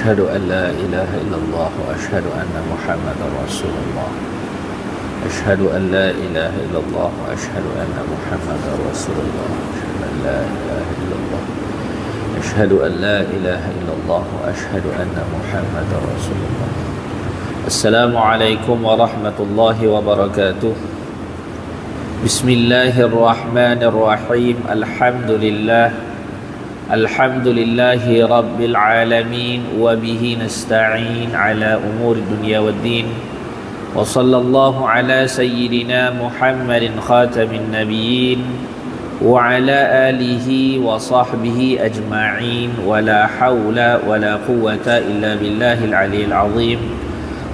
أشهد أن لا إله إلا الله وأشهد أن محمدا رسول الله أشهد أن لا إله إلا الله وأشهد أن محمدا رسول الله أشهد أن لا إله إلا الله وأشهد أن محمدا رسول الله السلام عليكم ورحمة الله وبركاته بسم الله الرحمن الرحيم الحمد لله رب العالمين وبه نستعين على أمور الدنيا والدين وصلى الله على سيدنا محمد خاتم النبيين وعلى آله وصحبه أجمعين ولا حول ولا قوة إلا بالله العلي العظيم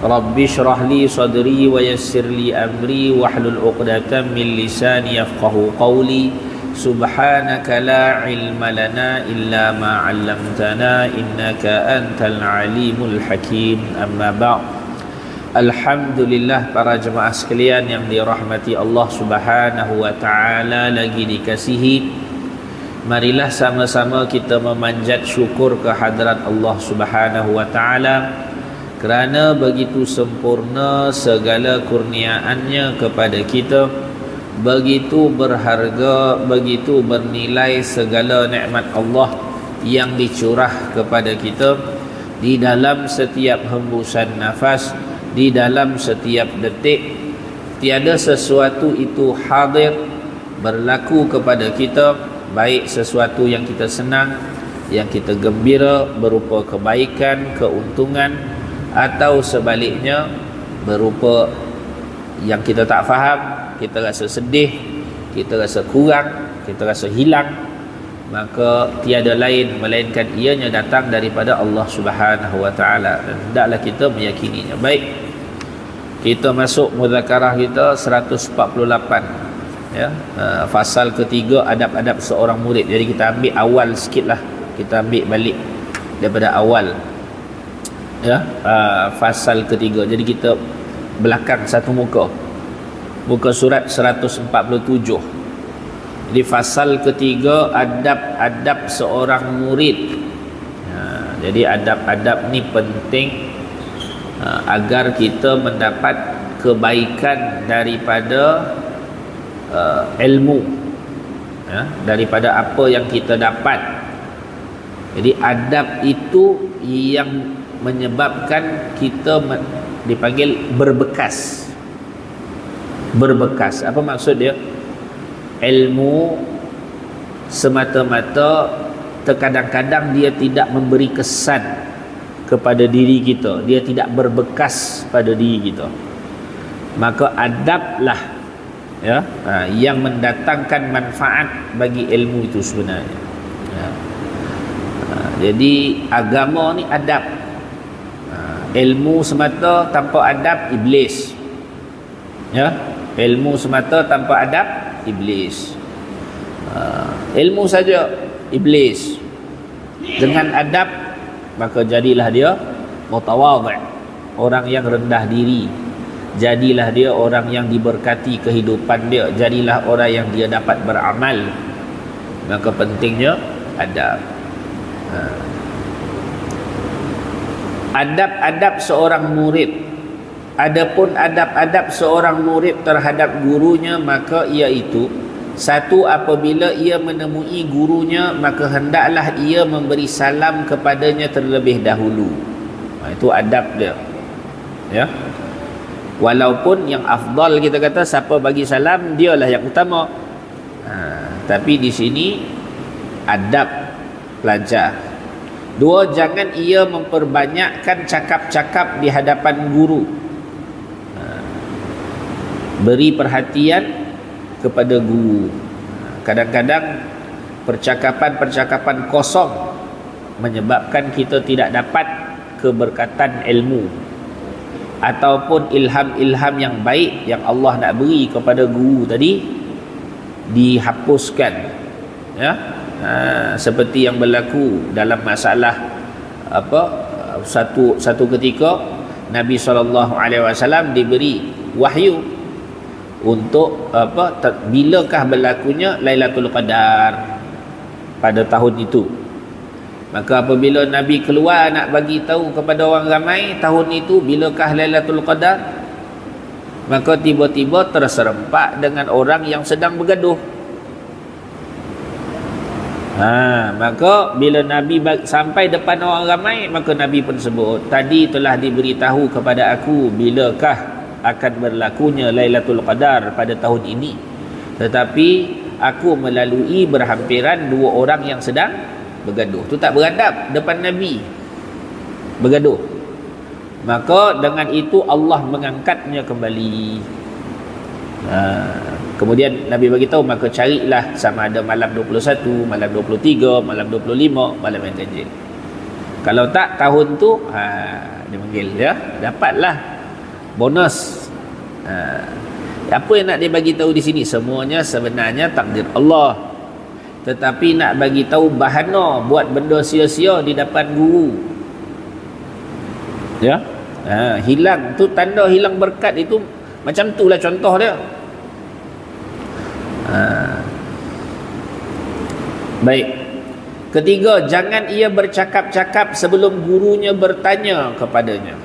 رب اشرح لي صدري ويسر لي أمري واحلل عقدة من لساني يفقه قولي سبحانك لا علم لنا إلا ما علمتنا إنك أنت العليم الحكيم أما بعد. Alhamdulillah para jemaah sekalian yang dirahmati Allah Subhanahu wa taala, lagi dikasihi, marilah sama-sama kita memanjat syukur kehadrat Allah Subhanahu wa taala kerana begitu sempurna segala kurniaannya kepada kita, begitu berharga, begitu bernilai segala nikmat Allah yang dicurah kepada kita di dalam setiap hembusan nafas, di dalam setiap detik. Tiada sesuatu itu hadir berlaku kepada kita, baik sesuatu yang kita senang, yang kita gembira berupa kebaikan, keuntungan, atau sebaliknya berupa yang kita tak faham, kita rasa sedih, kita rasa kurang, kita rasa hilang, maka tiada lain melainkan ianya datang daripada Allah Subhanahu wa taala, dan hendaklah kita meyakininya. Baik, kita masuk mudzakarah kita 148 ya, fasal ketiga, adab-adab seorang murid. Jadi kita ambil awal sikitlah, kita ambil balik daripada awal ya, fasal ketiga. Jadi kita belakang satu muka surat 147. Jadi fasal ketiga, adab-adab seorang murid. Jadi adab-adab ni penting agar kita mendapat kebaikan daripada ilmu ya, daripada apa yang kita dapat. Jadi adab itu yang menyebabkan kita dipanggil berbekas. Apa maksud dia? Ilmu semata-mata terkadang-kadang dia tidak memberi kesan kepada diri kita, dia tidak berbekas pada diri kita. Maka adablah ya, yang mendatangkan manfaat bagi ilmu itu sebenarnya ya. Jadi agama ni adab. Ilmu semata tanpa adab, iblis ya. Ilmu semata tanpa adab, iblis. Ilmu saja, iblis. Dengan adab, maka jadilah dia mutawadhi', orang yang rendah diri. Jadilah dia orang yang diberkati kehidupan dia. Jadilah orang yang dia dapat beramal. Maka pentingnya adab. Adab-adab seorang murid. Adapun adab-adab seorang murid terhadap gurunya, maka iaitu satu, apabila ia menemui gurunya, maka hendaklah ia memberi salam kepadanya terlebih dahulu. Itu adab dia ya. Walaupun yang afdal kita kata siapa bagi salam dialah yang utama, tapi di sini adab pelajar. Dua, jangan ia memperbanyakkan cakap-cakap di hadapan guru. Beri perhatian kepada guru. Kadang-kadang percakapan-percakapan kosong menyebabkan kita tidak dapat keberkatan ilmu ataupun ilham-ilham yang baik yang Allah nak beri kepada guru tadi dihapuskan ya. Seperti yang berlaku dalam masalah satu ketika Nabi SAW diberi wahyu untuk bilakah berlakunya Lailatul Qadar pada tahun itu. Maka apabila Nabi keluar nak bagi tahu kepada orang ramai tahun itu bilakah Lailatul Qadar, maka tiba-tiba terserempak dengan orang yang sedang bergaduh. Maka bila Nabi sampai depan orang ramai, maka Nabi pun sebut, tadi telah diberitahu kepada aku bilakah akan berlakunya Lailatul Qadar pada tahun ini, tetapi aku melalui berhampiran dua orang yang sedang bergaduh. Tu tak beradab depan Nabi, bergaduh. Maka dengan itu Allah mengangkatnya kembali. Kemudian Nabi bagi tahu, maka carilah sama ada malam 21, malam 23, malam 25, malam yang ganjil. Kalau tak tahun tu dia panggil ya, dapatlah bonus. Apa yang nak dia bagi tahu di sini? Semuanya sebenarnya takdir Allah, tetapi nak bagi tahu bahana buat benda sia-sia di depan guru. Ya. Hilang tu, tanda hilang berkat itu macam itulah contoh dia. Baik. Ketiga, jangan ia bercakap-cakap sebelum gurunya bertanya kepadanya.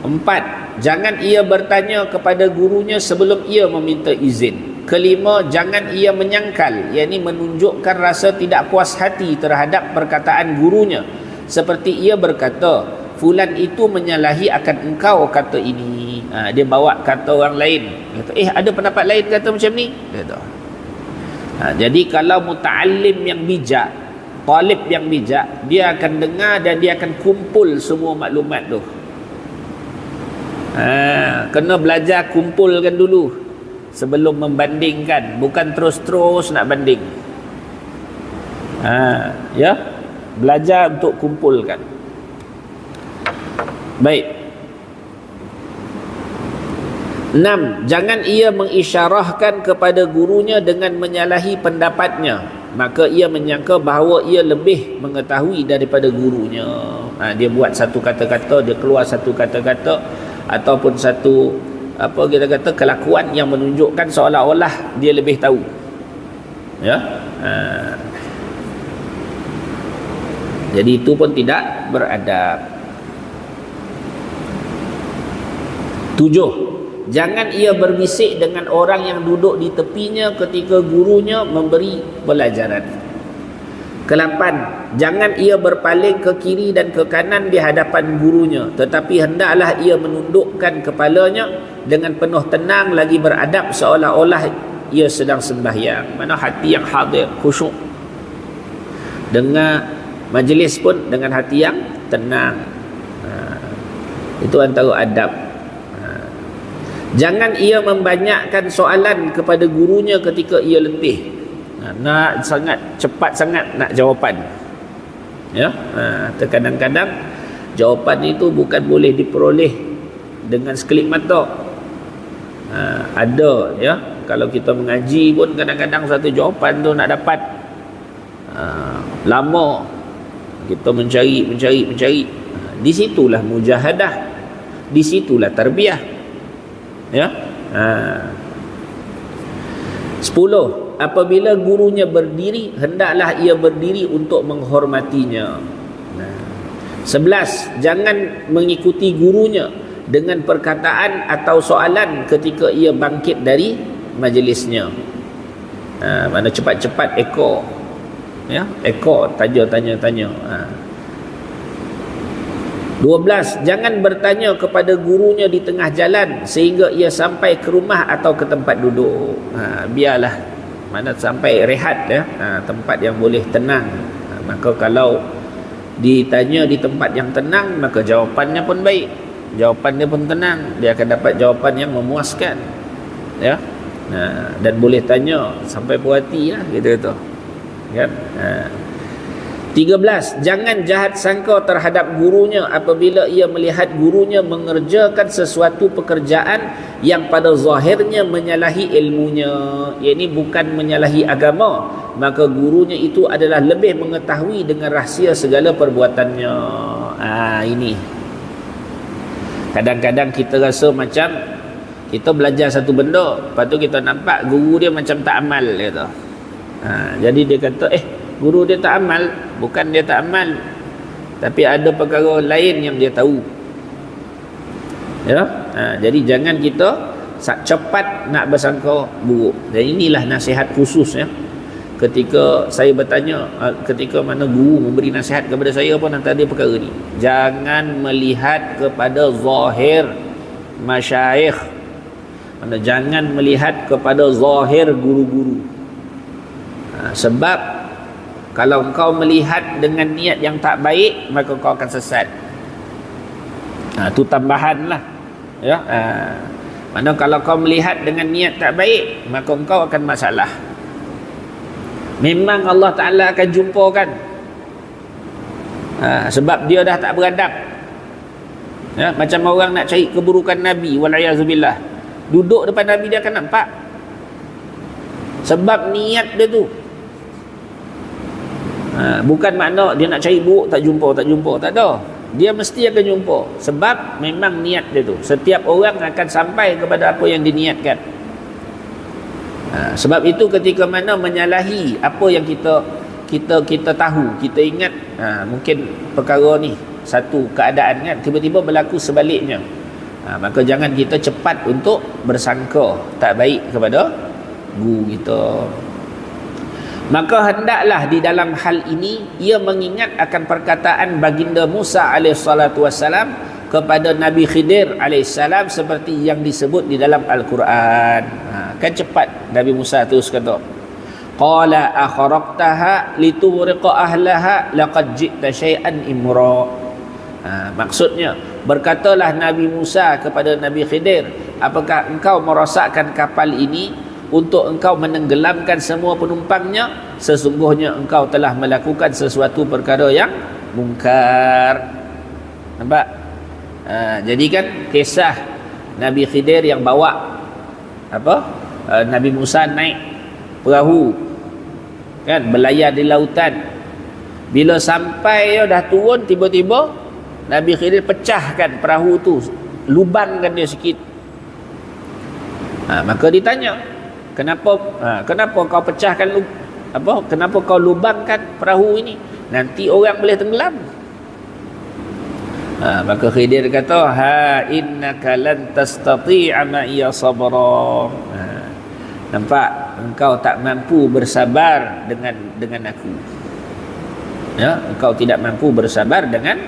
4, jangan ia bertanya kepada gurunya sebelum ia meminta izin. 5, jangan ia menyangkal, yakni menunjukkan rasa tidak puas hati terhadap perkataan gurunya, seperti ia berkata, fulan itu menyalahi akan engkau kata ini. Dia bawa kata orang lain, kata, ada pendapat lain kata macam ni, kata. Jadi kalau muta'allim yang bijak, talib yang bijak, dia akan dengar dan dia akan kumpul semua maklumat tu. Kena belajar kumpulkan dulu sebelum membandingkan, bukan terus-terus nak banding. Ya, belajar untuk kumpulkan. Baik. 6, jangan ia mengisyarahkan kepada gurunya dengan menyalahi pendapatnya, maka ia menyangka bahawa ia lebih mengetahui daripada gurunya. Dia buat satu kata-kata, dia keluar satu kata-kata ataupun satu apa kita kata kelakuan yang menunjukkan seolah-olah dia lebih tahu. Ya. Jadi itu pun tidak beradab. 7, jangan ia berbisik dengan orang yang duduk di tepinya ketika gurunya memberi pelajaran. 8, jangan ia berpaling ke kiri dan ke kanan di hadapan gurunya, tetapi hendaklah ia menundukkan kepalanya dengan penuh tenang lagi beradab, seolah-olah ia sedang sembahyang. Mana hati yang hadir, khusyuk. Dengar majlis pun dengan hati yang tenang. Itu antara adab. Jangan ia membanyakkan soalan kepada gurunya ketika ia letih. Nak sangat cepat sangat nak jawapan. Ya, terkadang-kadang jawapan itu bukan boleh diperoleh dengan sekelip mata. Ada ya, kalau kita mengaji pun kadang-kadang satu jawapan tu nak dapat lama. Kita mencari. Di situlah mujahadah, di situlah tarbiyah. Ya. 10, apabila gurunya berdiri, hendaklah ia berdiri untuk menghormatinya. 11, jangan mengikuti gurunya dengan perkataan atau soalan ketika ia bangkit dari majlisnya. Mana cepat-cepat ekor. Ya, ekor tanya. 12, jangan bertanya kepada gurunya di tengah jalan sehingga ia sampai ke rumah atau ke tempat duduk. Biarlah mana sampai rehat ya, tempat yang boleh tenang. Maka kalau ditanya di tempat yang tenang, maka jawapannya pun baik, jawapannya pun tenang, dia akan dapat jawapan yang memuaskan. Ya. Dan boleh tanya sampai puas hati lah, gitu kan. 13, jangan jahat sangka terhadap gurunya apabila ia melihat gurunya mengerjakan sesuatu pekerjaan yang pada zahirnya menyalahi ilmunya, iaitu bukan menyalahi agama, maka gurunya itu adalah lebih mengetahui dengan rahsia segala perbuatannya. Ini kadang-kadang kita rasa macam kita belajar satu benda, lepas tu kita nampak guru dia macam tak amal, kata. Jadi dia kata guru dia tak amal, bukan dia tak amal, tapi ada perkara lain yang dia tahu. Ya, jadi jangan kita cepat nak bersangka buruk. Dan inilah nasihat khusus ya. Ketika saya bertanya, ketika mana guru memberi nasihat kepada saya pun antara dia perkara ni, jangan melihat kepada zahir masyayikh, jangan melihat kepada zahir guru-guru. Sebab kalau engkau melihat dengan niat yang tak baik, maka kau akan sesat. Itu tambahan lah ya. Mana kalau kau melihat dengan niat tak baik, maka engkau akan masalah. Memang Allah Ta'ala akan jumpakan, sebab dia dah tak beradab ya. Macam orang nak cari keburukan Nabi, wal'ayazubillah, duduk depan Nabi dia akan nampak, sebab niat dia tu. Bukan makna dia nak cari buruk tak jumpa, tak ada. Dia mesti akan jumpa, sebab memang niat dia tu. Setiap orang akan sampai kepada apa yang diniatkan. Sebab itu ketika mana menyalahi apa yang kita tahu, kita ingat mungkin perkara ni satu keadaan kan, tiba-tiba berlaku sebaliknya, maka jangan kita cepat untuk bersangka tak baik kepada guru kita. Maka hendaklah di dalam hal ini ia mengingat akan perkataan baginda Musa AS kepada Nabi Khidir AS, seperti yang disebut di dalam Al-Quran. Kan cepat Nabi Musa terus kata, qala akharaqtaha litughriqa ahlaha laqad ji'ta syai'an imra. Maksudnya, berkatalah Nabi Musa kepada Nabi Khidir, apakah engkau merosakkan kapal ini untuk engkau menenggelamkan semua penumpangnya? Sesungguhnya engkau telah melakukan sesuatu perkara yang mungkar. Nampak? Jadi kan kisah Nabi Khidir yang bawa Nabi Musa naik perahu kan, berlayar di lautan. Bila sampai dah turun, tiba-tiba Nabi Khidir pecahkan perahu tu, lubangkan dia sikit. Maka ditanya, kenapa kau pecahkan kenapa kau lubangkan perahu ini? Nanti orang boleh tenggelam. Maka Khidir kata, innaka lan tastati'a ma'iya sabra. Nampak, engkau tak mampu bersabar dengan aku. Ya, engkau tidak mampu bersabar dengan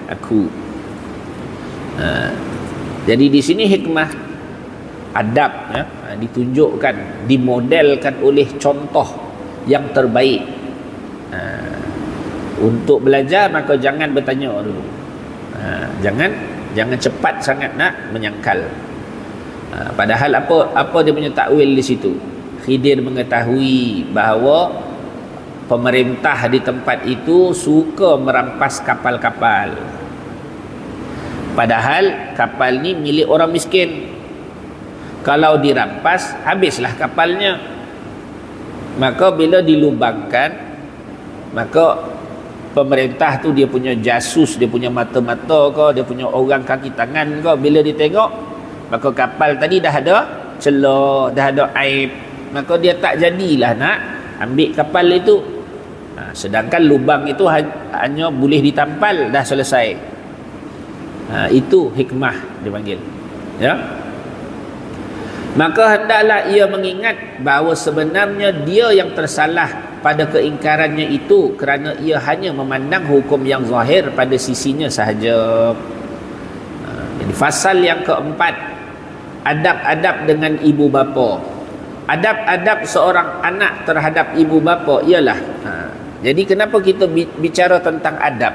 aku. Jadi di sini hikmah adab ya, ditunjukkan, dimodelkan oleh contoh yang terbaik. Untuk belajar maka jangan bertanya dulu. Jangan cepat sangat nak menyangkal. Padahal apa dia punya takwil di situ? Khidir mengetahui bahawa pemerintah di tempat itu suka merampas kapal-kapal. Padahal kapal ni milik orang miskin. Kalau dirampas, habislah kapalnya. Maka bila dilubangkan, maka pemerintah tu dia punya jasus, dia punya mata-mata ke, dia punya orang kaki tangan ke, bila ditengok, maka kapal tadi dah ada celah, dah ada aib, maka dia tak jadilah nak ambil kapal itu. Sedangkan lubang itu hanya boleh ditampal, dah selesai. Itu hikmah dipanggil ya. Maka hendaklah ia mengingat bahawa sebenarnya dia yang tersalah pada keingkarannya itu, kerana ia hanya memandang hukum yang zahir pada sisinya sahaja. Jadi fasal yang keempat, adab-adab dengan ibu bapa. Adab-adab seorang anak terhadap ibu bapa ialah, jadi kenapa kita bicara tentang adab?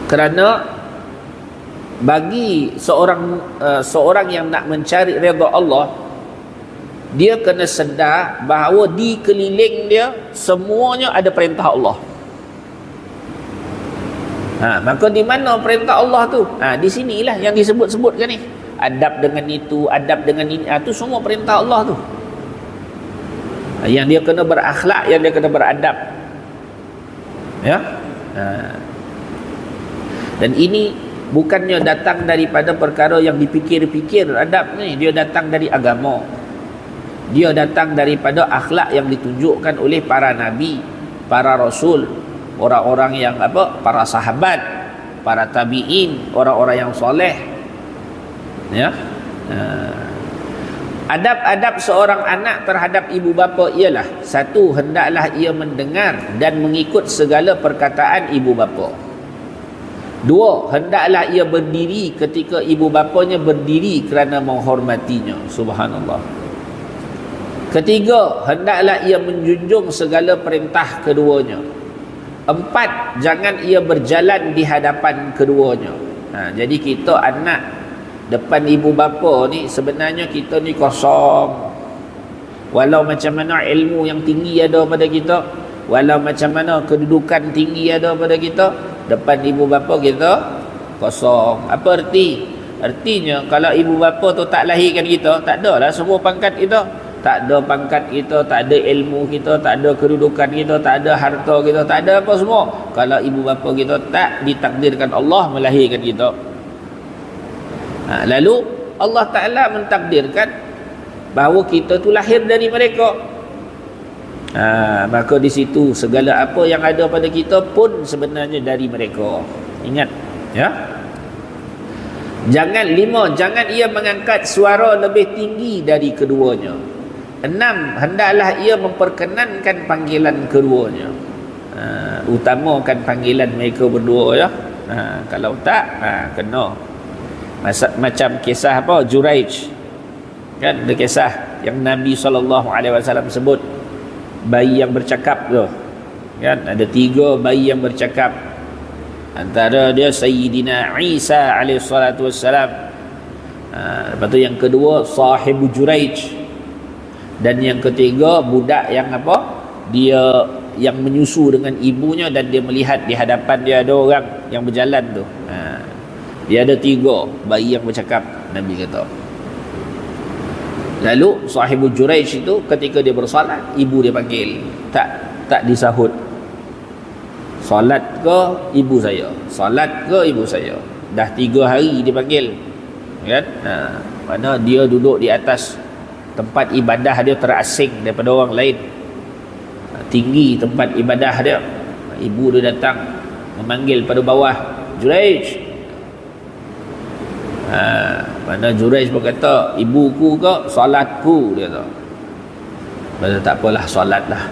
Kerana bagi seorang yang nak mencari redha Allah, dia kena sedar bahawa di keliling dia semuanya ada perintah Allah. Maka di mana perintah Allah tu? Di sinilah yang disebut-sebutkan ni. Adab dengan itu, adab dengan ini, tu semua perintah Allah tu. Yang dia kena berakhlak, yang dia kena beradab. Ya. Dan ini bukannya datang daripada perkara yang dipikir-pikir. Adab ni dia datang dari agama, dia datang daripada akhlak yang ditunjukkan oleh para nabi, para rasul, orang-orang yang para sahabat, para tabi'in, orang-orang yang soleh. Ya. Adab-adab seorang anak terhadap ibu bapa ialah: satu, hendaklah ia mendengar dan mengikut segala perkataan ibu bapa. Dua, hendaklah ia berdiri ketika ibu bapanya berdiri kerana menghormatinya. Subhanallah. Ketiga, hendaklah ia menjunjung segala perintah keduanya. Empat, jangan ia berjalan di hadapan keduanya. Jadi kita anak depan ibu bapa ni sebenarnya kita ni kosong. Walau macam mana ilmu yang tinggi ada pada kita, walau macam mana kedudukan tinggi ada pada kita, depan ibu bapa kita kosong. Apa erti? Artinya kalau ibu bapa tu tak lahirkan kita, tak adalah semua pangkat kita. Tak ada pangkat kita, tak ada ilmu kita, tak ada kedudukan kita, tak ada harta kita, tak ada apa semua kalau ibu bapa kita tak ditakdirkan Allah melahirkan kita. Lalu Allah Ta'ala mentakdirkan bahawa kita tu lahir dari mereka. Maka di situ segala apa yang ada pada kita pun sebenarnya dari mereka. Ingat, ya. Jangan ia mengangkat suara lebih tinggi dari keduanya. 6, hendaklah ia memperkenankan panggilan keduanya. Utamakan panggilan mereka berdua, ya. Kalau tak, kena. Macam kisah Juraij, kan, ada kisah yang Nabi SAW sebut bayi yang bercakap tu, kan, ada 3 bayi yang bercakap. Antara dia Sayyidina Isa alaihissalatu wassalam, lepas tu yang kedua sahibu Juraij, dan yang ketiga budak yang dia yang menyusu dengan ibunya dan dia melihat di hadapan dia ada orang yang berjalan tu. Dia ada 3 bayi yang bercakap, Nabi kata. Lalu sahibu Juraij itu ketika dia bersolat, ibu dia panggil, tak disahut. Solat ke ibu saya, solat ke ibu saya. Dah 3 hari dipanggil, kan? Mana dia duduk di atas tempat ibadah dia terasing daripada orang lain. Tinggi tempat ibadah dia. Ibu dia datang memanggil pada bawah, Juraij. Mana Juraij berkata, ibuku ke solatku, dia kata. Lepas tak apalah, solatlah.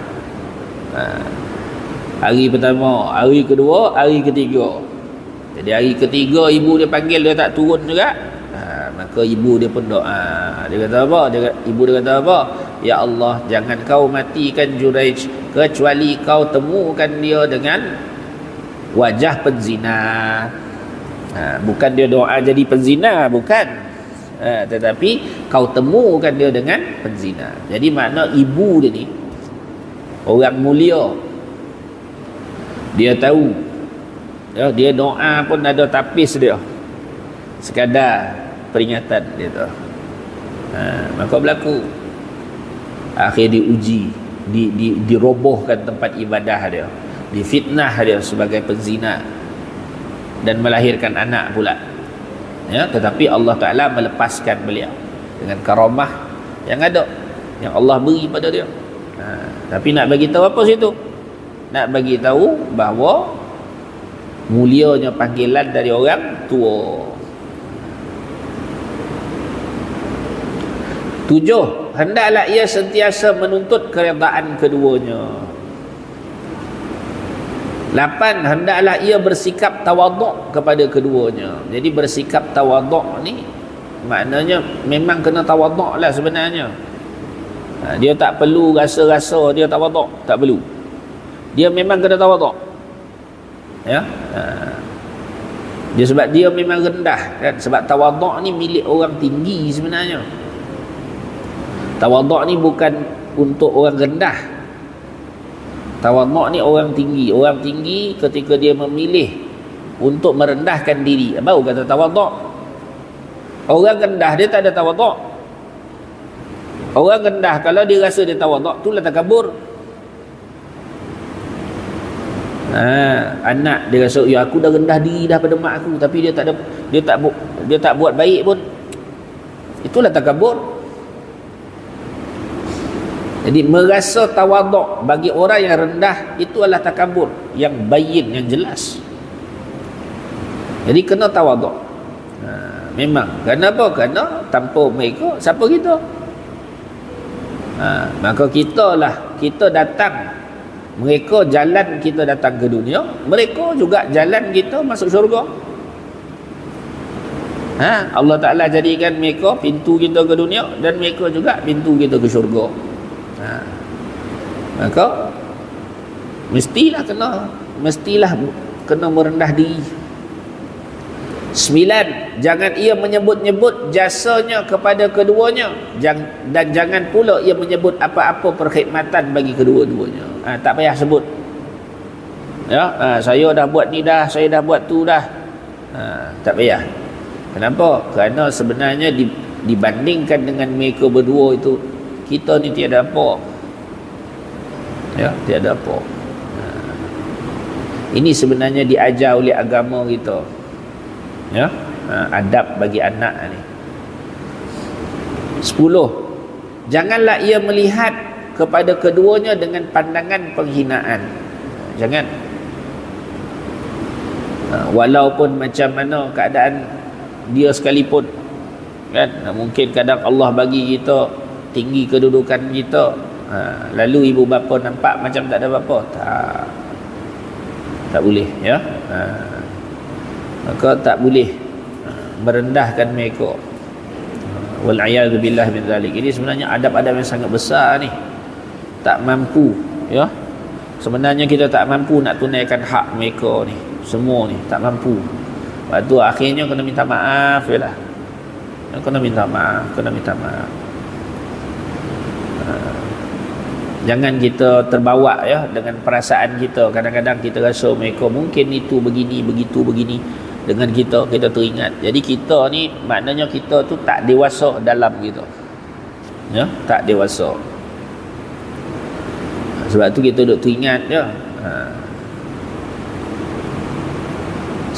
Hari pertama, hari kedua, hari ketiga. Jadi hari ketiga ibu dia panggil, dia tak turun juga. Maka ibu dia pun doa. Dia kata apa? Ibu dia kata apa? Ya Allah, jangan kau matikan Juraij kecuali kau temukan dia dengan wajah penzina. Bukan dia doa jadi penzina, bukan. Tetapi kau temukan dia dengan penzina. Jadi makna ibu dia ni orang mulia. Dia tahu, ya, dia doa pun ada tapis dia, sekadar peringatan dia tu. Maka berlaku akhir diuji, dirobohkan tempat ibadah dia, difitnah dia sebagai penzina dan melahirkan anak pula, ya. Tetapi Allah Ta'ala melepaskan beliau dengan karamah yang ada, yang Allah beri pada dia. Tapi nak bagi tahu apa situ? Nak bagi tahu bahawa mulianya panggilan dari orang tua. 7, hendaklah ia sentiasa menuntut keredaan keduanya. 8, hendaklah ia bersikap tawaduk kepada keduanya. Jadi bersikap tawaduk ni maknanya memang kena tawaduk lah sebenarnya. Dia tak perlu rasa-rasa dia tawaduk, tak perlu. Dia memang kena tawaduk, ya. Dia sebab dia memang rendah, kan? Sebab tawaduk ni milik orang tinggi sebenarnya. Tawaduk ni bukan untuk orang rendah. Tawaduk ni orang tinggi. Orang tinggi ketika dia memilih untuk merendahkan diri, baru kata tawaduk. Orang rendah dia tak ada tawaduk. Orang rendah kalau dia rasa dia tawaduk, itulah takabur. Anak dia rasa, ya aku dah rendah diri dah pada mak aku, tapi dia tak buat baik pun, itulah takabur. Jadi merasa tawaduk bagi orang yang rendah itu adalah takabur. yang bayin, yang jelas. Jadi kena tawaduk. Memang. Kenapa? Kerana tanpa mereka, siapa kita? Maka kita datang, mereka jalan kita datang ke dunia, mereka juga jalan kita masuk syurga. Allah Ta'ala jadikan mereka pintu kita ke dunia, dan mereka juga pintu kita ke syurga. Maka mestilah kena merendah diri. 9, jangan ia menyebut-nyebut jasanya kepada keduanya, dan jangan pula ia menyebut apa-apa perkhidmatan bagi kedua-duanya. Tak payah sebut. Saya dah buat ni dah, saya dah buat tu dah. Tak payah. Kenapa? Kerana sebenarnya dibandingkan dengan mereka berdua itu, kita ni tiada apa. Tiada apa. Ini sebenarnya diajar oleh agama kita. Adab bagi anak ni. 10, janganlah ia melihat kepada keduanya dengan pandangan penghinaan. Jangan. Walaupun macam mana keadaan dia sekalipun, kan? Mungkin kadang Allah bagi kita tinggi kedudukan kita, lalu ibu bapa nampak macam tak ada apa-apa. Tak boleh, maka tak boleh merendahkan mereka. Wal'iyadu billah min zalik. Ini sebenarnya adab-adab yang sangat besar ni. Tak mampu, sebenarnya kita tak mampu nak tunaikan hak mereka ni. Semua ni tak mampu. Lepas tu akhirnya kena minta maaf je lah. Kena minta maaf. Jangan kita terbawa dengan perasaan kita. Kadang-kadang kita rasa mereka mungkin itu begini, begitu, begini. Dengan kita teringat. Jadi kita ni maknanya kita tu tak dewasa dalam kita. Tak dewasa. Sebab tu kita duk teringat je.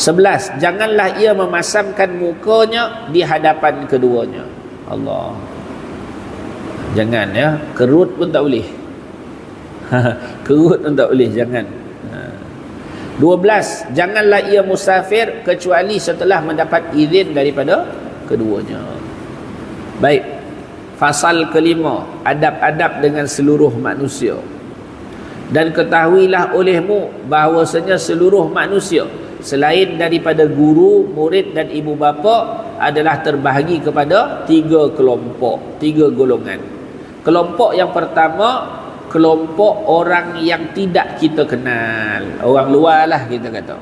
11, janganlah ia memasangkan mukanya di hadapan keduanya. Allah. Jangan, kerut pun tak boleh. Kerut pun tak boleh, jangan. 12, janganlah ia musafir kecuali setelah mendapat izin daripada keduanya. Baik. Fasal kelima, adab-adab dengan seluruh manusia. Dan ketahuilah olehmu bahawasanya seluruh manusia selain daripada guru, murid dan ibu bapa adalah terbahagi kepada 3 kelompok, 3 golongan. Kelompok yang pertama, kelompok orang yang tidak kita kenal, orang luar lah kita kata.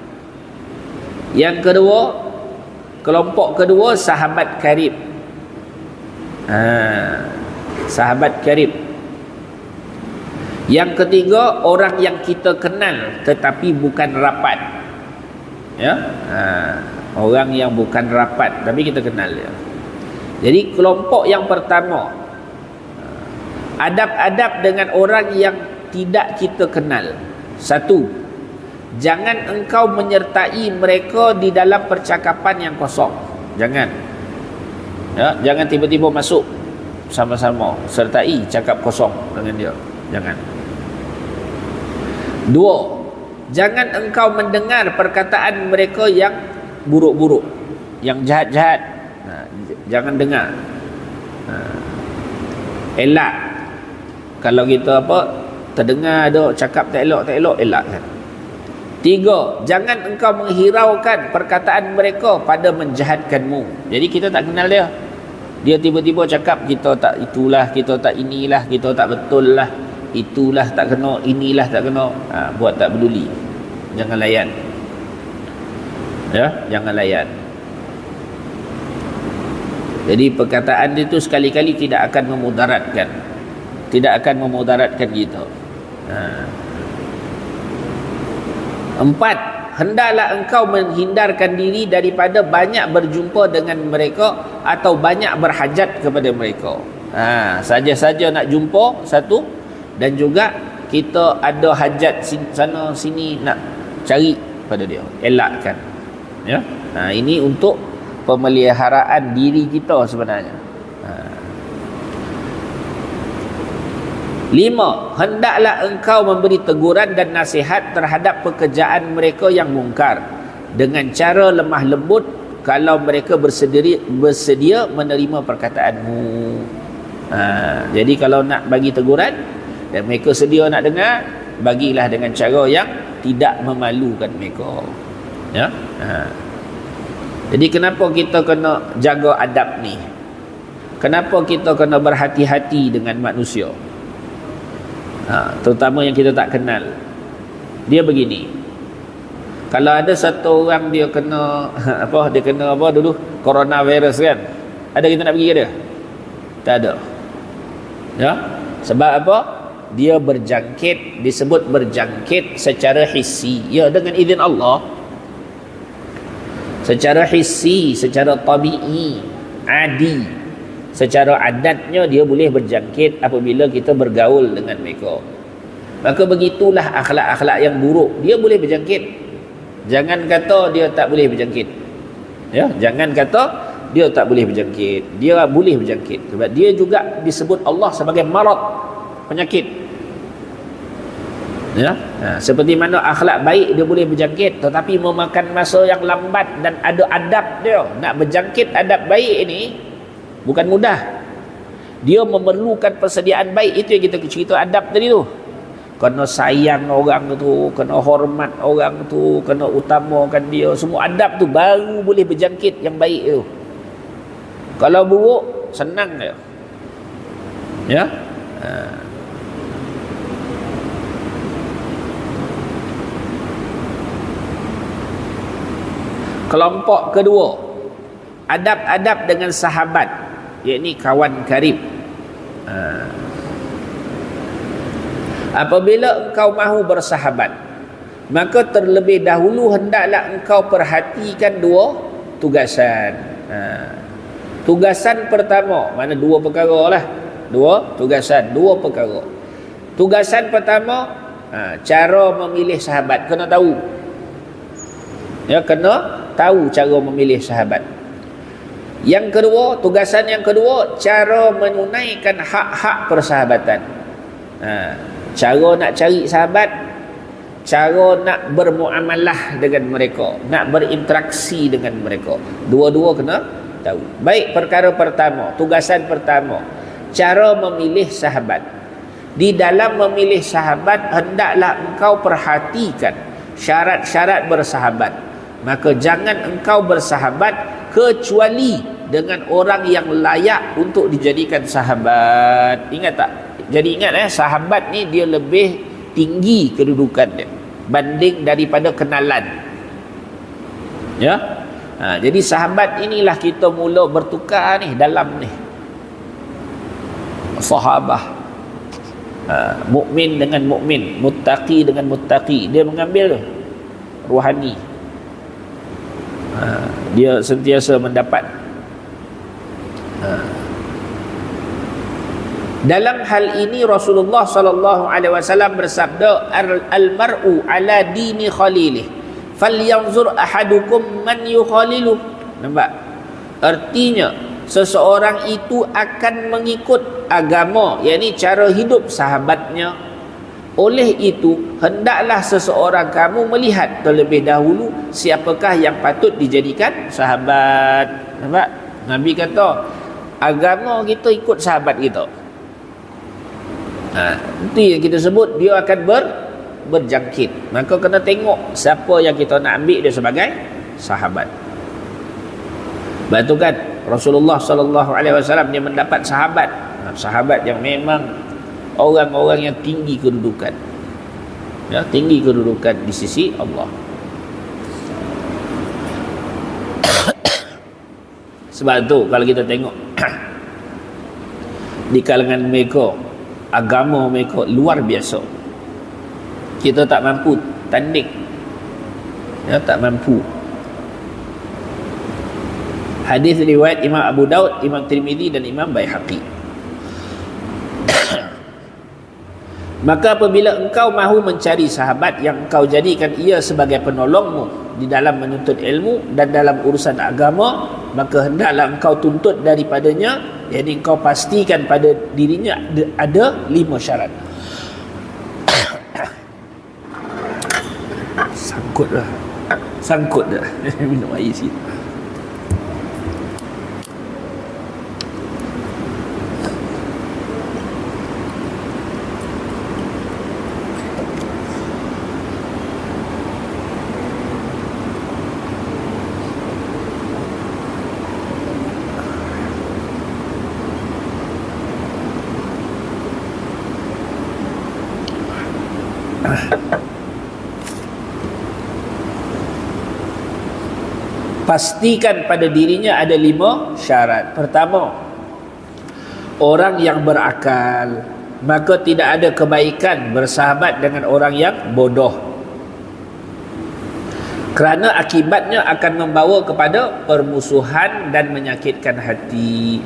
Yang kedua, kelompok kedua, sahabat karib. Sahabat karib. Yang ketiga, orang yang kita kenal tetapi bukan rapat. Orang yang bukan rapat tapi kita kenal dia. Jadi kelompok yang pertama, adab-adab dengan orang yang tidak kita kenal. 1, jangan engkau menyertai mereka di dalam percakapan yang kosong. Jangan. Jangan tiba-tiba masuk sama-sama sertai cakap kosong dengan dia. Jangan. 2, jangan engkau mendengar perkataan mereka yang buruk-buruk, yang jahat-jahat. Jangan dengar. Elak. Kalau kita terdengar ada cakap tak elok, elakkan. 3, jangan engkau menghiraukan perkataan mereka pada menjahatkanmu. Jadi kita tak kenal dia. Dia tiba-tiba cakap kita tak itulah, kita tak inilah, kita tak betul lah, itulah tak kena, inilah tak kena. Buat tak peduli. Jangan layan. Jangan layan. Jadi perkataan itu sekali-kali tidak akan memudaratkan. Tidak akan memudaratkan kita. 4, hendaklah engkau menghindarkan diri daripada banyak berjumpa dengan mereka atau banyak berhajat kepada mereka. Saja-saja nak jumpa satu, dan juga kita ada hajat sana sini nak cari pada dia, elakkan. Ini untuk pemeliharaan diri kita sebenarnya. 5. Hendaklah engkau memberi teguran dan nasihat terhadap pekerjaan mereka yang mungkar dengan cara lemah lembut kalau mereka bersedia menerima perkataanmu. Jadi kalau nak bagi teguran dan mereka sedia nak dengar, bagilah dengan cara yang tidak memalukan mereka. Ya. Jadi kenapa kita kena jaga adab ni? Kenapa kita kena berhati-hati dengan manusia? Terutama yang kita tak kenal. Dia begini, kalau ada satu orang dia kena dia kena dulu, coronavirus kan, ada kita nak pergi ke dia? Tak ada. Ya, sebab apa? Dia berjangkit, disebut berjangkit secara hissi, ya, dengan izin Allah, secara hissi, secara tabi'i, adi. Secara adatnya dia boleh berjangkit apabila kita bergaul dengan mereka. Maka begitulah akhlak-akhlak yang buruk, dia boleh berjangkit. Jangan kata dia tak boleh berjangkit. Ya, jangan kata dia tak boleh berjangkit. Dia boleh berjangkit sebab dia juga disebut Allah sebagai marad, penyakit. Ya, seperti mana akhlak baik dia boleh berjangkit, tetapi memakan masa yang lambat dan ada adab dia. Nak berjangkit adab baik ini bukan mudah. Dia memerlukan persediaan baik. Itu yang kita cerita adab tadi tu. Kena sayang orang tu, kena hormat orang tu, kena utamakan dia. Semua adab tu baru boleh berjangkit yang baik tu. Kalau buruk, senang dia. Ya. Kelompok kedua, adab-adab dengan sahabat, yakni kawan karib. Apabila engkau mahu bersahabat, maka terlebih dahulu hendaklah engkau perhatikan dua tugasan. Tugasan pertama, mana dua perkara lah, dua perkara. Tugasan pertama, cara memilih sahabat, kena tahu. Ya, kena tahu cara memilih sahabat. Yang kedua, tugasan yang kedua, cara menunaikan hak-hak persahabatan. Cara nak cari sahabat, cara nak bermuamalah dengan mereka, nak berinteraksi dengan mereka. Dua-dua kena tahu. Baik, perkara pertama, tugasan pertama, cara memilih sahabat. Di dalam memilih sahabat, hendaklah engkau perhatikan syarat-syarat bersahabat. Maka jangan engkau bersahabat kecuali dengan orang yang layak untuk dijadikan sahabat. Ingat tak? Jadi ingat sahabat ni dia lebih tinggi kedudukan dia banding daripada kenalan. Ya. Jadi sahabat inilah kita mula bertukar ni dalam ni. Sahabah. Mukmin dengan mukmin, muttaqi dengan muttaqi, dia mengambil ruhani. Dia sentiasa mendapat. Dalam hal ini Rasulullah sallallahu alaihi wasallam bersabda, al-mar'u ala dini khalilih falyanzur ahadukum man yukhalilu. Nampak? Artinya seseorang itu akan mengikut agama, yakni cara hidup sahabatnya. Oleh itu hendaklah seseorang kamu melihat terlebih dahulu siapakah yang patut dijadikan sahabat. Nampak? Nabi kata agama kita ikut sahabat kita. Itu yang kita sebut dia akan berjangkit. Maka kena tengok siapa yang kita nak ambil dia sebagai sahabat. Sebab tu kan Rasulullah sallallahu alaihi wasallam dia mendapat sahabat yang memang orang-orang yang tinggi kedudukan. Ya, tinggi kedudukan di sisi Allah. Sebab tu kalau kita tengok di kalangan mereka, agama mereka luar biasa. Kita tak mampu tanding. Ya, tak mampu. Hadis riwayat Imam Abu Daud, Imam Tirmizi dan Imam Baihaqi. Maka apabila engkau mahu mencari sahabat yang engkau jadikan ia sebagai penolongmu di dalam menuntut ilmu dan dalam urusan agama, maka hendaklah engkau tuntut daripadanya, yakni engkau pastikan pada dirinya ada 5 syarat. Sangkut dah minum air sikit. Pastikan pada dirinya ada 5 syarat. Pertama, orang yang berakal, maka tidak ada kebaikan bersahabat dengan orang yang bodoh, kerana akibatnya akan membawa kepada permusuhan dan menyakitkan hati.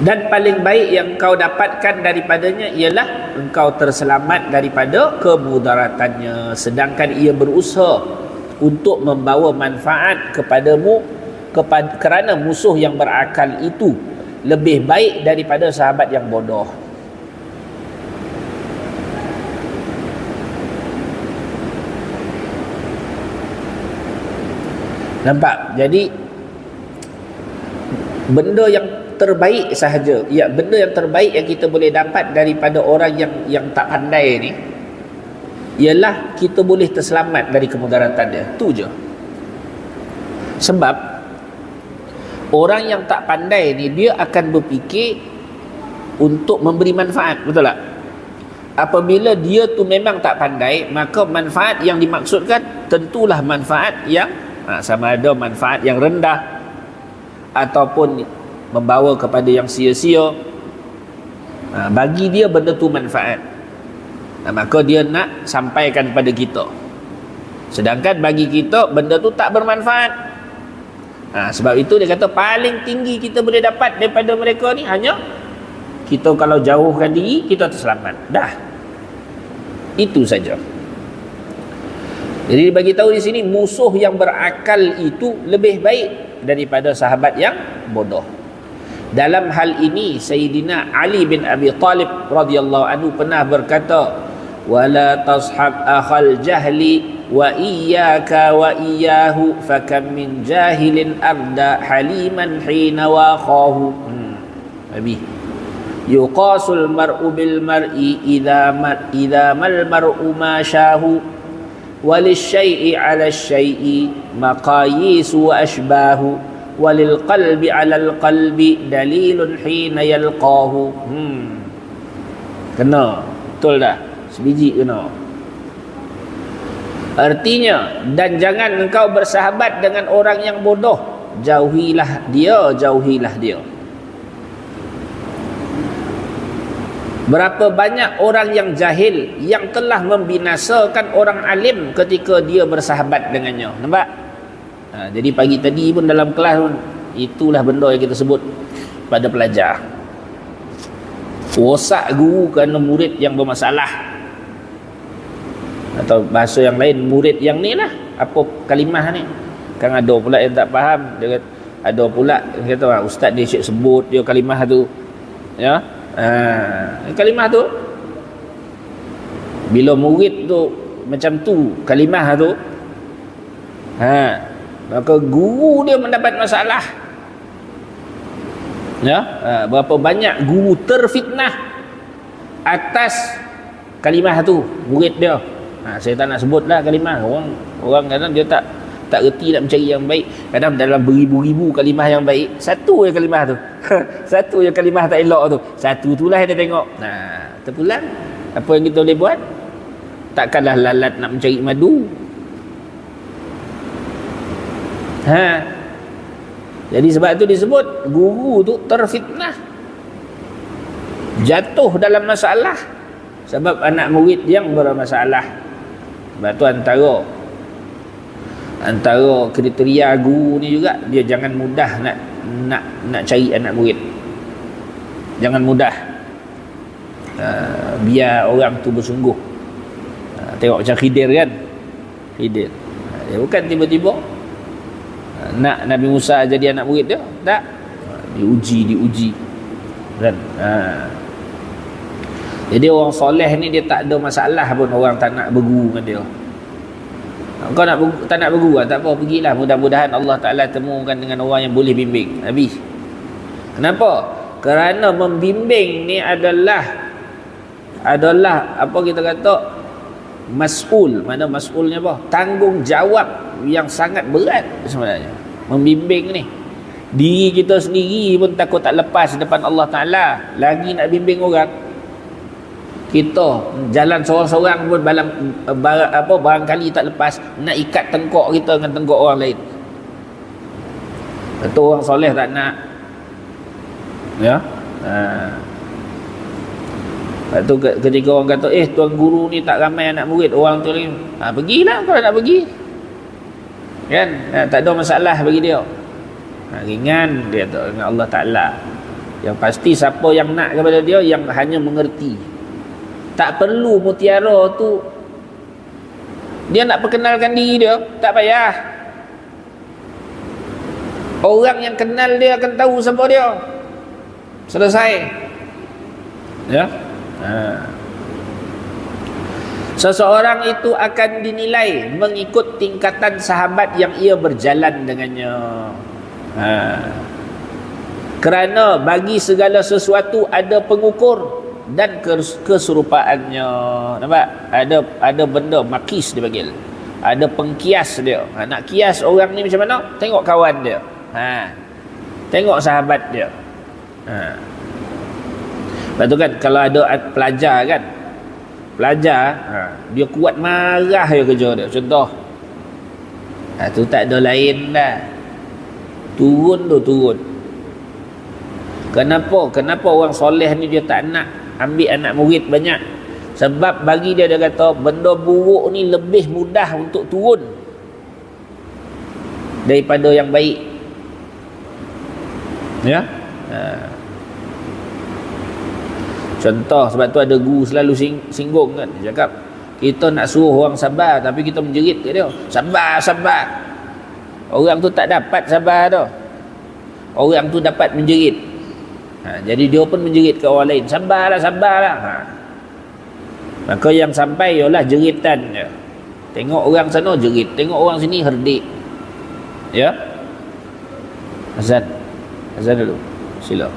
Dan paling baik yang engkau dapatkan daripadanya ialah engkau terselamat daripada kemudaratannya, sedangkan ia berusaha untuk membawa manfaat kepadamu, kerana musuh yang berakal itu lebih baik daripada sahabat yang bodoh. Nampak? Jadi benda yang terbaik sahaja, ya, benda yang terbaik yang kita boleh dapat daripada orang yang tak pandai ni ialah kita boleh terselamat dari kemudaratan dia. Tu je. Sebab orang yang tak pandai ni, dia akan berfikir untuk memberi manfaat, betul tak? Apabila dia tu memang tak pandai, maka manfaat yang dimaksudkan tentulah manfaat yang sama ada manfaat yang rendah ataupun membawa kepada yang sia-sia. Bagi dia benda tu manfaat, maka dia nak sampaikan pada kita. Sedangkan bagi kita benda tu tak bermanfaat. Sebab itu dia kata paling tinggi kita boleh dapat daripada mereka ni hanya kita kalau jauhkan diri, kita terselamat. Dah. Itu saja. Jadi bagi tahu di sini, musuh yang berakal itu lebih baik daripada sahabat yang bodoh. Dalam hal ini Sayyidina Ali bin Abi Talib radhiyallahu anhu pernah berkata, wala tashab akhal jahli wa iyyaka wa iyyahu fakam min jahilin arda haliman hina waqahu. Nabi yuqasul mar'u bil mar'i idza mal mar'u ma shahu walil syai'i 'ala syai'i maqayisu wa ashbahu walil qalbi 'ala al qalbi dalilun hina yalqahu. Kena betul dah, sebiji kena. Artinya, dan jangan engkau bersahabat dengan orang yang bodoh, jauhilah dia, jauhilah dia. Berapa banyak orang yang jahil yang telah membinasakan orang alim ketika dia bersahabat dengannya. Nampak? Jadi pagi tadi pun dalam kelas pun, itulah benda yang kita sebut pada pelajar. Rosak guru kerana murid yang bermasalah, atau bahasa yang lain, murid yang ni lah, apa kalimah ni kan ada pula yang tak faham. Dia kata, ada pula yang kata ustaz dia syek sebut dia kalimah tu, ya, kalimah tu bila murid tu macam tu kalimah tu, maka guru dia mendapat masalah, ya. Berapa banyak guru terfitnah atas kalimah tu murid dia. Saya tak nak sebut lah kalimah. Orang kadang dia tak reti nak mencari yang baik. Kadang dalam beribu-ribu kalimah yang baik, satu je kalimah tu satu je kalimah tak elok tu, satu tu lah yang dia tengok. Terpulang. Apa yang kita boleh buat? Takkanlah lalat nak mencari madu. Jadi sebab tu disebut guru tu terfitnah, jatuh dalam masalah sebab anak murid yang bermasalah. Sebab tu antara kriteria guru ni juga, dia jangan mudah nak cari anak murid. Jangan mudah. Biar orang tu bersungguh. Tengok macam Khidir kan. Khidir. Dia bukan tiba-tiba Nak Nabi Musa jadi anak murid dia? Tak. Diuji kan. Jadi orang soleh ni dia tak ada masalah pun orang tak nak berguru dengan dia. Kau tak nak berguru, tak apa, pergilah. Mudah-mudahan Allah Ta'ala temukan dengan orang yang boleh bimbing. Habis. Kenapa? Kerana membimbing ni adalah apa kita kata, mas'ul. Mana mas'ulnya apa? Tanggungjawab yang sangat berat sebenarnya. Membimbing ni. Diri kita sendiri pun takut tak lepas depan Allah Ta'ala, lagi nak bimbing orang. Kita jalan seorang-seorang pun barangkali tak lepas, nak ikat tengkok kita dengan tengkok orang lain. Itu orang soleh tak nak. Ya. Lepas tu ketika orang kata, tuan guru ni tak ramai anak murid, orang tu lagi, pergilah kalau nak pergi. Kan? Tak ada masalah bagi dia. Ringan dia tu dengan Allah Ta'ala. Yang pasti siapa yang nak kepada dia, yang hanya mengerti. Tak perlu mutiara tu dia nak perkenalkan diri dia, tak payah. Orang yang kenal dia akan tahu siapa dia. Selesai. Ya. Seseorang itu akan dinilai mengikut tingkatan sahabat yang ia berjalan dengannya. Kerana bagi segala sesuatu ada pengukur dan keserupaannya. Nampak? Ada benda makis dipanggil. Ada pengkias dia. Nak kias orang ni macam mana? Tengok kawan dia. Tengok sahabat dia. Lepas tu kan kalau ada pelajar kan, dia kuat marah je kerja dia. Contoh, tu tak ada lain dah. Turun. Kenapa orang soleh ni dia tak nak ambil anak murid banyak? Sebab bagi dia kata benda buruk ni lebih mudah untuk turun daripada yang baik. Ya. Contoh, sebab tu ada guru selalu singgung kan, dia cakap kita nak suruh orang sabar tapi kita menjerit kat dia, sabar. Orang tu tak dapat sabar dah. Orang tu dapat menjerit. Jadi dia pun menjerit ke orang lain, sabarlah. Maka yang sampai ialah jeritan je. Tengok orang sana jerit, tengok orang sini herdik. Ya. Azan dulu. Sila.